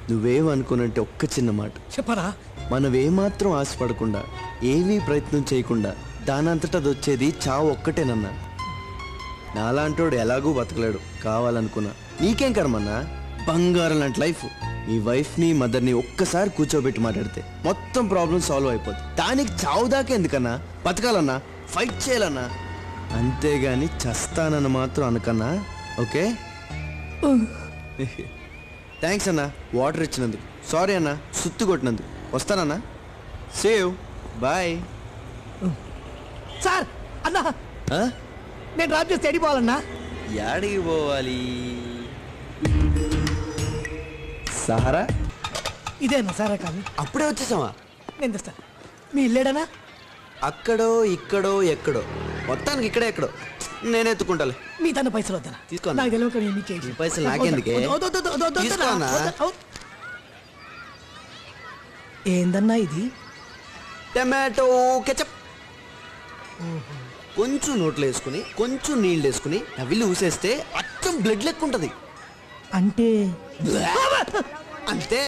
నువ్వేమనుకునంటే ఒక్క చిన్న మాట చెప్పరా. మనమేమాత్రం ఆశపడకుండా ఏమీ ప్రయత్నం చేయకుండా దానంతటా అది వచ్చేది చావు ఒక్కటేనన్నా. నాలాంటోడు ఎలాగూ బతకలేడు కావాలనుకున్నా. నీకేం కర్మన్నా, బంగారం లాంటి లైఫ్. నీ వైఫ్ని మదర్ని ఒక్కసారి కూర్చోబెట్టి మాట్లాడితే మొత్తం ప్రాబ్లం సాల్వ్ అయిపోద్ది. దానికి చావు దాకా ఎందుకన్నా, బతకాలన్నా, ఫైట్ చేయాలన్నా. అంతేగాని చస్తానన్న మాత్రం అనకన్నా. ఓకే? థ్యాంక్స్ అన్నా వాటర్ ఇచ్చినందుకు. సారీ అన్నా సుత్తి కొట్టినందుకు. వస్తానన్నా. సేవ్ బాయ్. సార్ అన్నా నేను డ్రాప్ చేస్తే ఎడిపోవాలన్నా. యాడికి పోవాలి? సహారా. ఇదేనా సారా కాదు? అప్పుడే వచ్చేసావా? నేను తెస్తా. మీ ఇల్లేడనా? అక్కడో ఇక్కడో ఎక్కడో, మొత్తానికి ఇక్కడే ఎక్కడో. నేను ఎత్తుకుంటాలే. మీ తన పైసలు వద్దనా? తీసుకో. నాకు తెలియక పైసలు నాకెందుకే? ఏందన్నా ఇది? Tomato ketchup. కొంచెం నోట్లో వేసుకుని కొంచెం నీళ్ళు వేసుకుని నవిల్లి ఊసేస్తే అచ్చం బ్లడ్ లెక్క ఉంటది. అంటే అంతే.